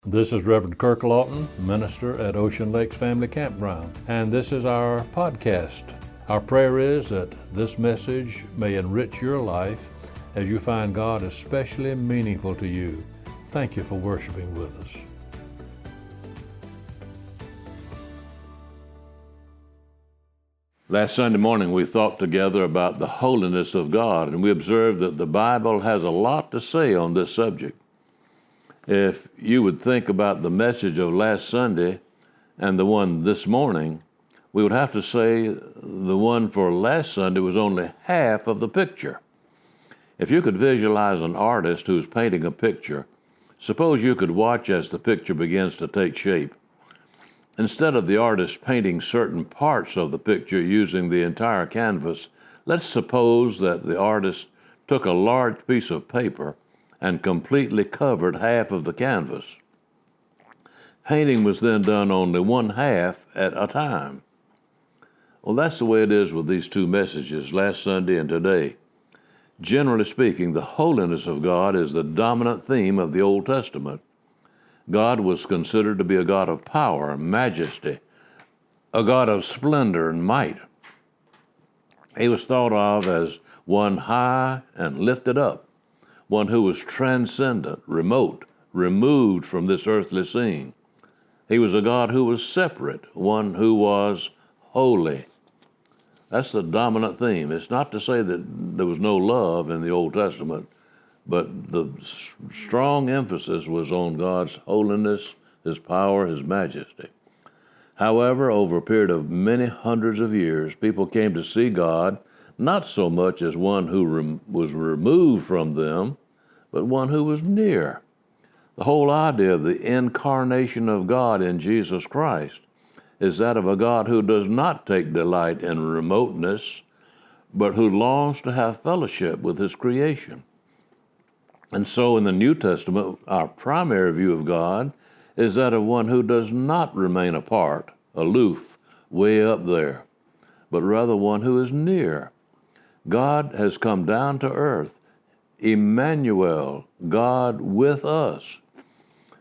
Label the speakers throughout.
Speaker 1: This is Reverend Kirk Lawton, minister at Ocean Lakes Family Campground, and this is our podcast. Our prayer is that this message may enrich your life as you find God especially meaningful to you. Thank you for worshiping with us. Last Sunday morning, we thought together about the holiness of God, and we observed that the Bible has a lot to say on this subject. If you would think about the message of last Sunday and the one this morning, we would have to say the one for last Sunday was only half of the picture. If you could visualize an artist who's painting a picture, suppose you could watch as the picture begins to take shape. Instead of the artist painting certain parts of the picture using the entire canvas, let's suppose that the artist took a large piece of paper and completely covered half of the canvas. Painting was then done only one half at a time. Well, that's the way it is with these two messages, last Sunday and today. Generally speaking, the holiness of God is the dominant theme of the Old Testament. God was considered to be a God of power and majesty, a God of splendor and might. He was thought of as one high and lifted up, one who was transcendent, remote, removed from this earthly scene. He was a God who was separate, one who was holy. That's the dominant theme. It's not to say that there was no love in the Old Testament, but the strong emphasis was on God's holiness, His power, His majesty. However, over a period of many hundreds of years, people came to see God not so much as one who was removed from them, but one who was near. The whole idea of the incarnation of God in Jesus Christ is that of a God who does not take delight in remoteness, but who longs to have fellowship with His creation. And so in the New Testament, our primary view of God is that of one who does not remain apart, aloof, way up there, but rather one who is near. God has come down to earth, Emmanuel, God with us.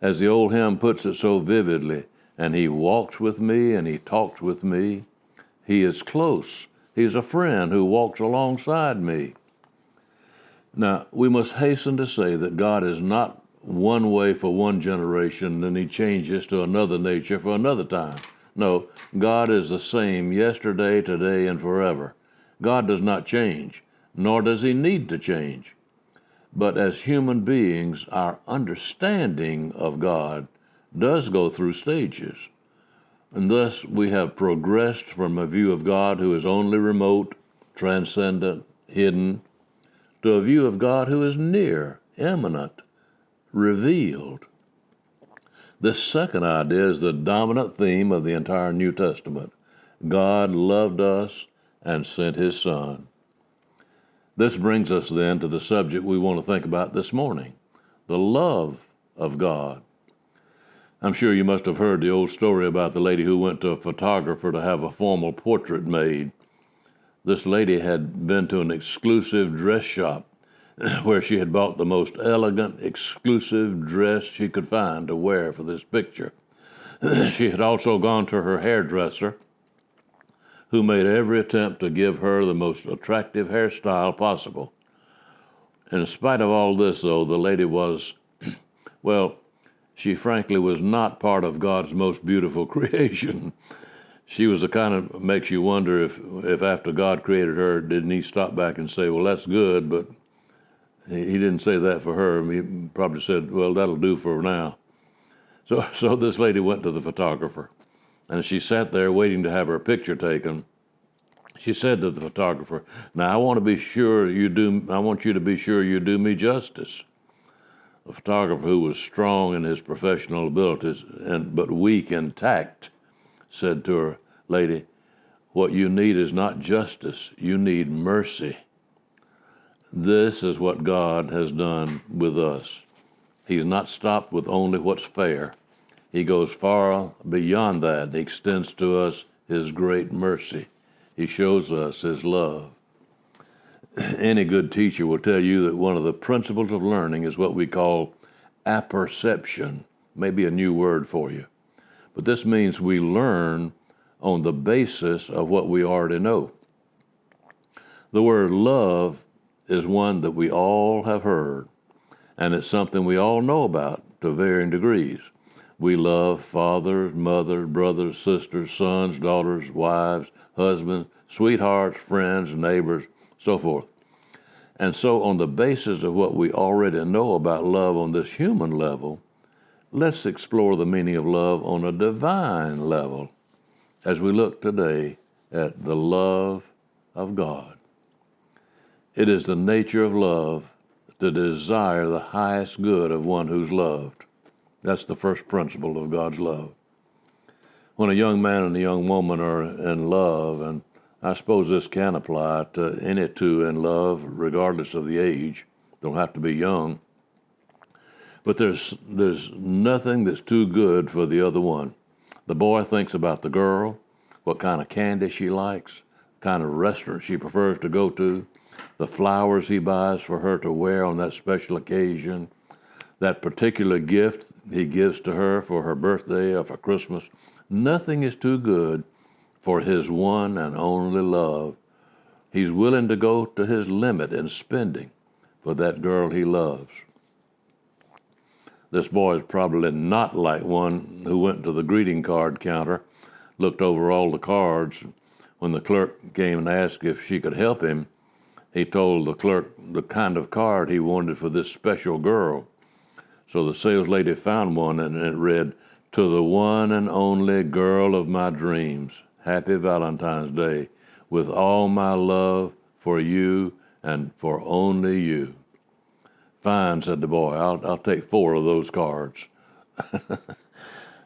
Speaker 1: As the old hymn puts it so vividly, and He walks with me and He talks with me. He is close. He's a friend who walks alongside me. Now, we must hasten to say that God is not one way for one generation, then He changes to another nature for another time. No, God is the same yesterday, today, and forever. God does not change, nor does He need to change. But as human beings, our understanding of God does go through stages. And thus we have progressed from a view of God who is only remote, transcendent, hidden, to a view of God who is near, immanent, revealed. This second idea is the dominant theme of the entire New Testament. God loved us and sent His Son. This brings us then to the subject we want to think about this morning, the love of God. I'm sure you must have heard the old story about the lady who went to a photographer to have a formal portrait made. This lady had been to an exclusive dress shop where she had bought the most elegant, exclusive dress she could find to wear for this picture. She had also gone to her hairdresser, who made every attempt to give her the most attractive hairstyle possible. And in spite of all this, though, the lady was, well, she frankly was not part of God's most beautiful creation. She was the kind of makes you wonder if after God created her, didn't He stop back and say, well, that's good, but He didn't say that for her. He probably said, well, that'll do for now. So this lady went to the photographer, and she sat there waiting to have her picture taken. She said to the photographer, now I want you to be sure you do me justice. The photographer, who was strong in his professional abilities but weak in tact, said to her, lady, what you need is not justice, you need mercy. This is what God has done with us. He's not stopped with only what's fair. He goes far beyond that. He extends to us His great mercy. He shows us His love. Any good teacher will tell you that one of the principles of learning is what we call apperception. Maybe a new word for you. But this means we learn on the basis of what we already know. The word love is one that we all have heard, and it's something we all know about to varying degrees. We love fathers, mothers, brothers, sisters, sons, daughters, wives, husbands, sweethearts, friends, neighbors, so forth. And so on the basis of what we already know about love on this human level, let's explore the meaning of love on a divine level as we look today at the love of God. It is the nature of love to desire the highest good of one who's loved. That's the first principle of God's love. When a young man and a young woman are in love, and I suppose this can apply to any two in love, regardless of the age, don't have to be young, but there's nothing that's too good for the other one. The boy thinks about the girl, what kind of candy she likes, kind of restaurant she prefers to go to, the flowers he buys for her to wear on that special occasion, that particular gift he gives to her for her birthday or for Christmas. Nothing is too good for his one and only love. He's willing to go to his limit in spending for that girl he loves. This boy is probably not like one who went to the greeting card counter, looked over all the cards. When the clerk came and asked if she could help him, he told the clerk the kind of card he wanted for this special girl. So the sales lady found one, and it read, "To the one and only girl of my dreams, Happy Valentine's Day, with all my love for you and for only you." "Fine," said the boy. I'll take 4 of those cards.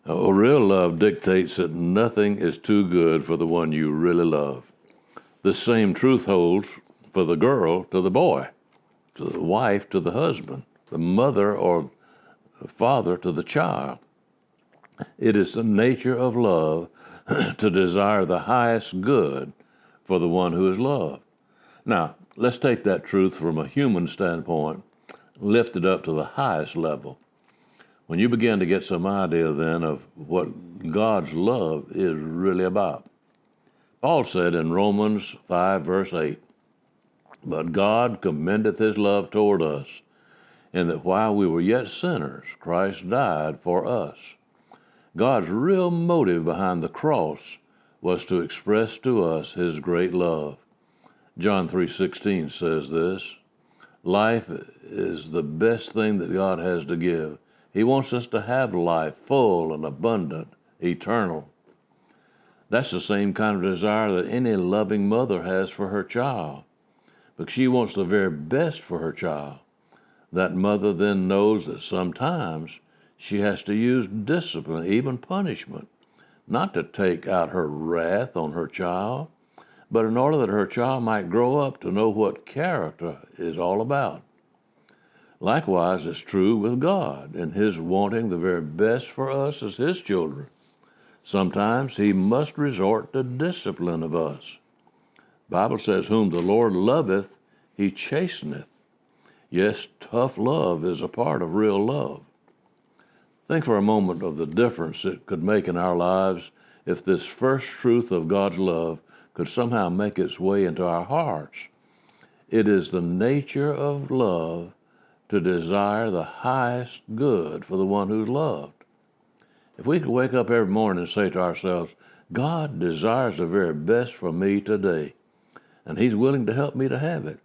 Speaker 1: Real love dictates that nothing is too good for the one you really love. The same truth holds for the girl to the boy, to the wife to the husband, the mother or father to the child. It is the nature of love to desire the highest good for the one who is loved. Now, let's take that truth from a human standpoint, lift it up to the highest level. When you begin to get some idea then of what God's love is really about. Paul said in Romans 5, verse 8, "But God commendeth his love toward us, in that while we were yet sinners, Christ died for us." God's real motive behind the cross was to express to us his great love. John 3:16 says this, "Life is the best thing that God has to give. He wants us to have life full and abundant, eternal." That's the same kind of desire that any loving mother has for her child, because she wants the very best for her child. That mother then knows that sometimes she has to use discipline, even punishment, not to take out her wrath on her child, but in order that her child might grow up to know what character is all about. Likewise, it's true with God and his wanting the very best for us as his children. Sometimes he must resort to discipline of us. The Bible says, "Whom the Lord loveth, he chasteneth." Yes, tough love is a part of real love. Think for a moment of the difference it could make in our lives if this first truth of God's love could somehow make its way into our hearts. It is the nature of love to desire the highest good for the one who's loved. If we could wake up every morning and say to ourselves, "God desires the very best for me today, and he's willing to help me to have it,"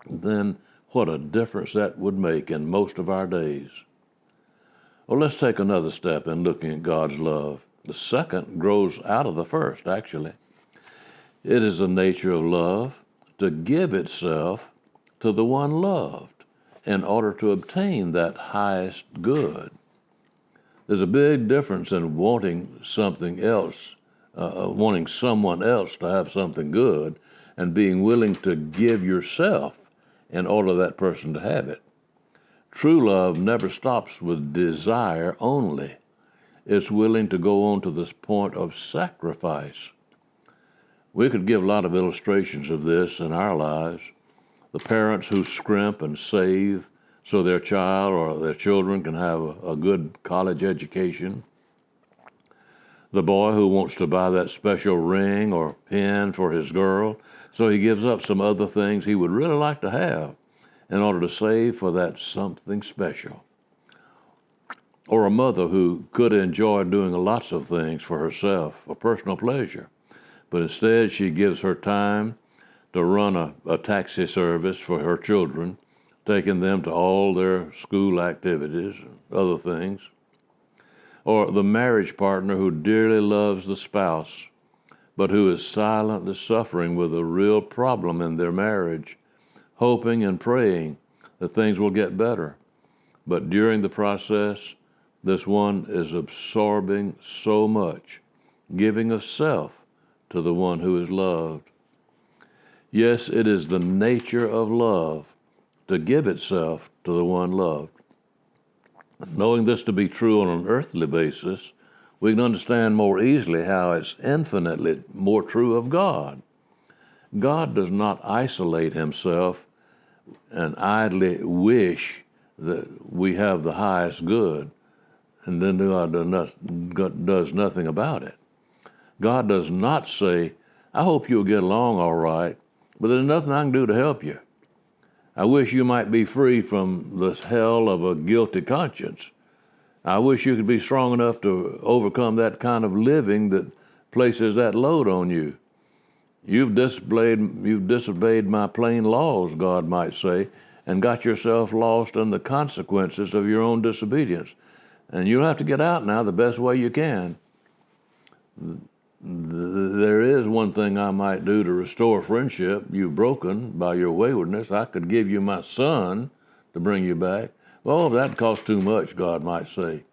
Speaker 1: then what a difference that would make in most of our days. Well, let's take another step in looking at God's love. The second grows out of the first, actually. It is the nature of love to give itself to the one loved in order to obtain that highest good. There's a big difference in wanting something else, wanting someone else to have something good, and being willing to give yourself in order for that person to have it. True love never stops with desire only. It's willing to go on to this point of sacrifice. We could give a lot of illustrations of this in our lives. The parents who scrimp and save so their child or their children can have a good college education. The boy who wants to buy that special ring or pin for his girl, so he gives up some other things he would really like to have in order to save for that something special. Or a mother who could enjoy doing lots of things for herself for personal pleasure, but instead she gives her time to run a taxi service for her children, taking them to all their school activities and other things. Or the marriage partner who dearly loves the spouse, but who is silently suffering with a real problem in their marriage, hoping and praying that things will get better. But during the process, this one is absorbing so much, giving of self to the one who is loved. Yes, it is the nature of love to give itself to the one loved. Knowing this to be true on an earthly basis, we can understand more easily how it's infinitely more true of God. God does not isolate himself and idly wish that we have the highest good, and then does nothing about it. God does not say, I hope you'll get along all right, but there's nothing I can do to help you. I wish you might be free from the hell of a guilty conscience. I wish you could be strong enough to overcome that kind of living that places that load on you. You've disobeyed my plain laws, God might say, and got yourself lost in the consequences of your own disobedience. And you'll have to get out now the best way you can. There is one thing I might do to restore friendship you've broken by your waywardness. I could give you my son to bring you back. Well, that costs too much, God might say.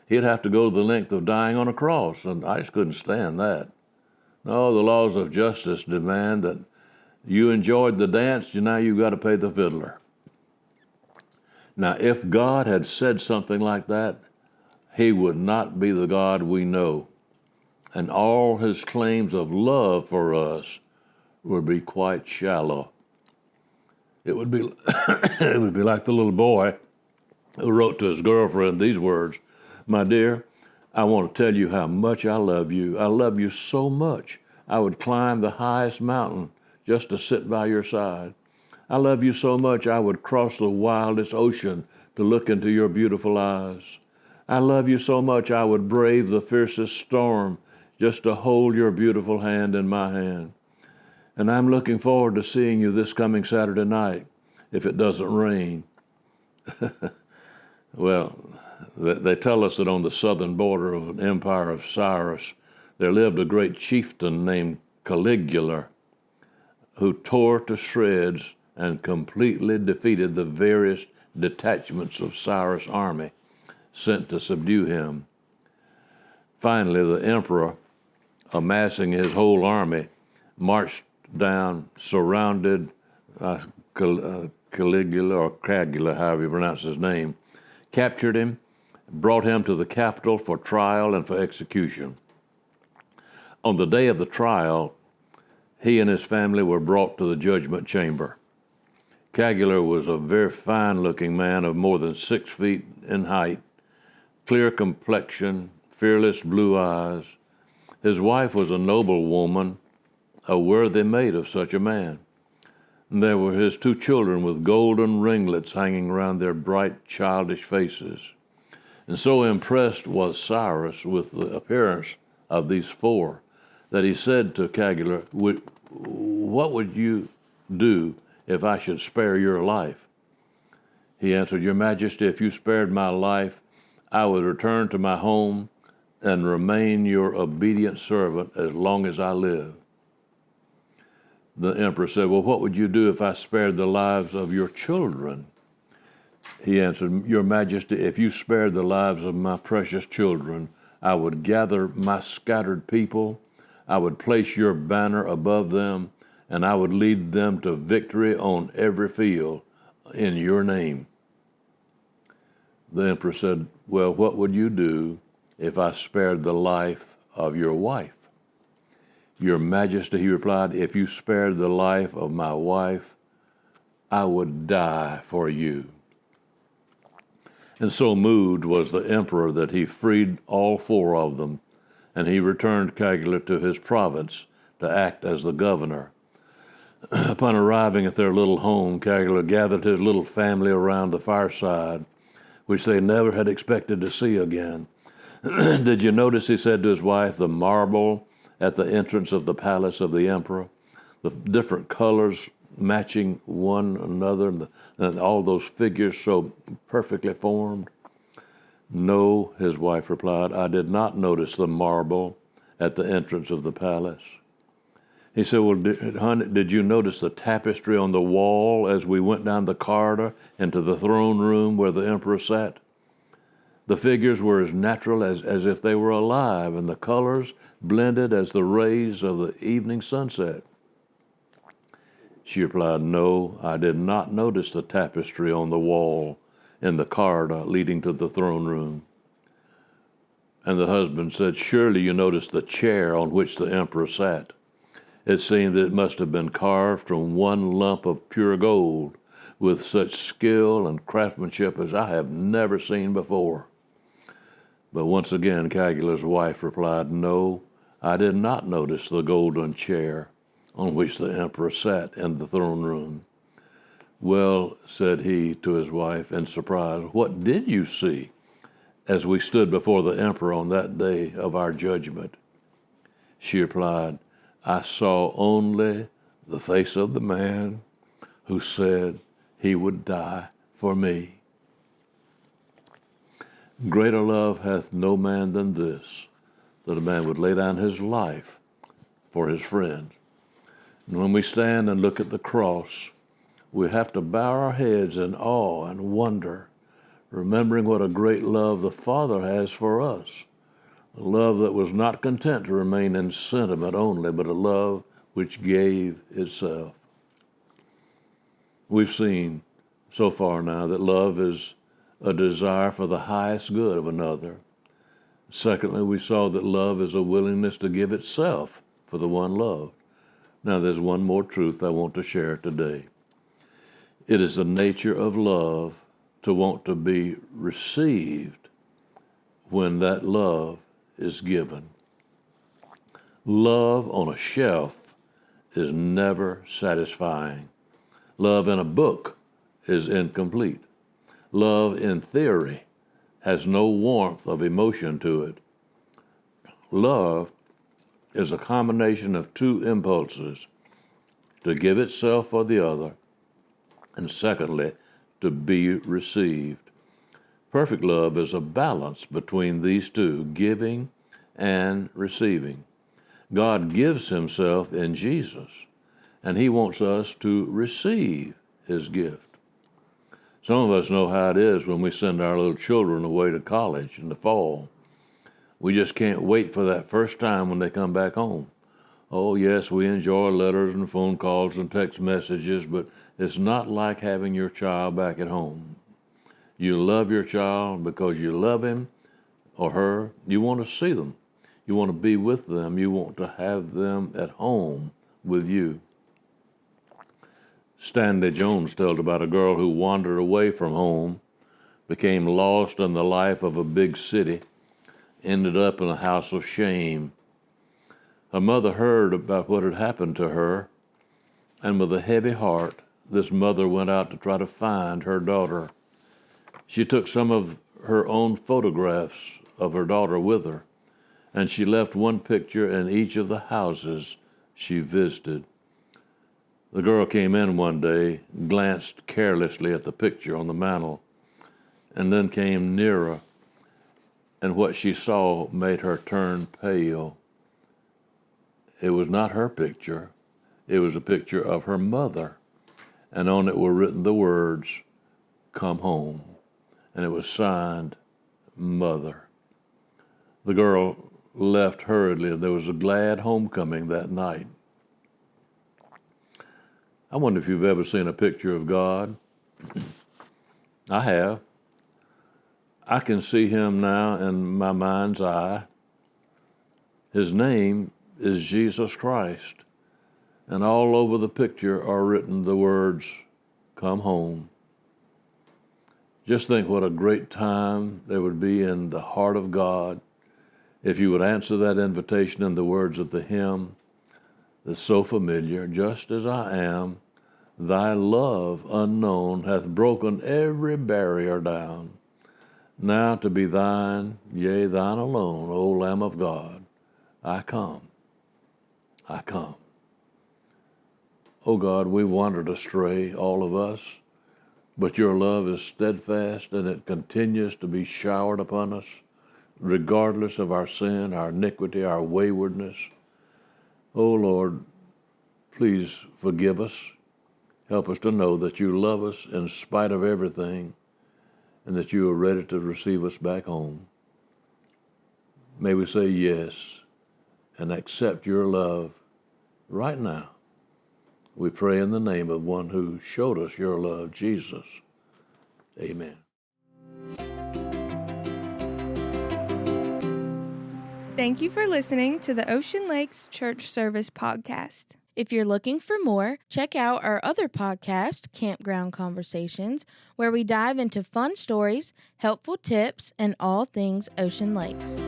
Speaker 1: He'd have to go to the length of dying on a cross, and I just couldn't stand that. No, the laws of justice demand that you enjoyed the dance, now you've got to pay the fiddler. Now, if God had said something like that, he would not be the God we know. And all his claims of love for us would be quite shallow. It would be like the little boy who wrote to his girlfriend these words, "My dear, I want to tell you how much I love you. I love you so much. I would climb the highest mountain just to sit by your side. I love you so much I would cross the wildest ocean to look into your beautiful eyes. I love you so much I would brave the fiercest storm just to hold your beautiful hand in my hand. And I'm looking forward to seeing you this coming Saturday night, if it doesn't rain." Well, they tell us that on the southern border of an empire of Cyrus, there lived a great chieftain named Caligula, who tore to shreds and completely defeated the various detachments of Cyrus' army sent to subdue him. Finally, the emperor, amassing his whole army, marched down, surrounded Caligula, or Cagula, however you pronounce his name, captured him, brought him to the capital for trial and for execution. On the day of the trial, he and his family were brought to the judgment chamber. Cagula was a very fine-looking man of more than 6 feet in height, clear complexion, fearless blue eyes. His wife was a noble woman, a worthy mate of such a man. And there were his 2 children with golden ringlets hanging around their bright, childish faces. And so impressed was Cyrus with the appearance of these 4 that he said to Cagula, "What would you do if I should spare your life?" He answered, "Your Majesty, if you spared my life, I would return to my home and remain your obedient servant as long as I live." The emperor said, "Well, what would you do if I spared the lives of your children?" He answered, "Your Majesty, if you spared the lives of my precious children, I would gather my scattered people, I would place your banner above them, and I would lead them to victory on every field in your name." The emperor said, "Well, what would you do if I spared the life of your wife?" "Your Majesty," he replied, "if you spared the life of my wife, I would die for you." And so moved was the emperor that he freed all four of them, and he returned Caligula to his province to act as the governor. Upon arriving at their little home, Caligula gathered his little family around the fireside, which they never had expected to see again. Did you notice, he said to his wife, the marble at the entrance of the palace of the emperor, the different colors matching one another, and all those figures so perfectly formed? No, his wife replied, I did not notice the marble at the entrance of the palace. He said, well, honey, did you notice the tapestry on the wall as we went down the corridor into the throne room where the emperor sat? The figures were as natural as if they were alive, and the colors blended as the rays of the evening sunset. She replied, no, I did not notice the tapestry on the wall in the corridor leading to the throne room. And the husband said, surely you noticed the chair on which the emperor sat. It seemed that it must have been carved from one lump of pure gold with such skill and craftsmanship as I have never seen before. But once again, Caligula's wife replied, no, I did not notice the golden chair on which the emperor sat in the throne room. Well, said he to his wife in surprise, what did you see as we stood before the emperor on that day of our judgment? She replied, I saw only the face of the man who said he would die for me. Greater love hath no man than this, that a man would lay down his life for his friend. And when we stand and look at the cross, we have to bow our heads in awe and wonder, remembering what a great love the Father has for us. A love that was not content to remain in sentiment only, but a love which gave itself. We've seen so far now that love is a desire for the highest good of another. Secondly, we saw that love is a willingness to give itself for the one loved. Now, there's one more truth I want to share today. It is the nature of love to want to be received when that love is given. Love on a shelf is never satisfying. Love in a book is incomplete. Love in theory has no warmth of emotion to it. Love is a combination of two impulses, to give itself for the other, and secondly, to be received. Perfect love is a balance between these two, giving and receiving. God gives himself in Jesus, and he wants us to receive his gift. Some of us know how it is when we send our little children away to college in the fall. We just can't wait for that first time when they come back home. Oh, yes, we enjoy letters and phone calls and text messages, but it's not like having your child back at home. You love your child because you love him or her. You want to see them. You want to be with them. You want to have them at home with you. Stanley Jones told about a girl who wandered away from home, became lost in the life of a big city, ended up in a house of shame. Her mother heard about what had happened to her, and with a heavy heart, this mother went out to try to find her daughter. She took some of her own photographs of her daughter with her, and she left one picture in each of the houses she visited. The girl came in one day, glanced carelessly at the picture on the mantel, and then came nearer, and what she saw made her turn pale. It was not her picture. It was a picture of her mother, and on it were written the words, "Come home," and it was signed, "Mother." The girl left hurriedly, and there was a glad homecoming that night. I wonder if you've ever seen a picture of God. I have. I can see him now in my mind's eye. His name is Jesus Christ, and all over the picture are written the words, "Come home." Just think what a great time there would be in the heart of God if you would answer that invitation in the words of the hymn that's so familiar. Just as I am, thy love unknown hath broken every barrier down. Now to be thine, yea, thine alone, O Lamb of God, I come, I come. Oh God, we've wandered astray, all of us, but your love is steadfast and it continues to be showered upon us, regardless of our sin, our iniquity, our waywardness. Oh Lord, please forgive us. Help us to know that you love us in spite of everything and that you are ready to receive us back home. May we say yes and accept your love right now. We pray in the name of one who showed us your love, Jesus. Amen.
Speaker 2: Thank you for listening to the Ocean Lakes Church Service podcast.
Speaker 3: If you're looking for more, check out our other podcast, Campground Conversations, where we dive into fun stories, helpful tips, and all things Ocean Lakes.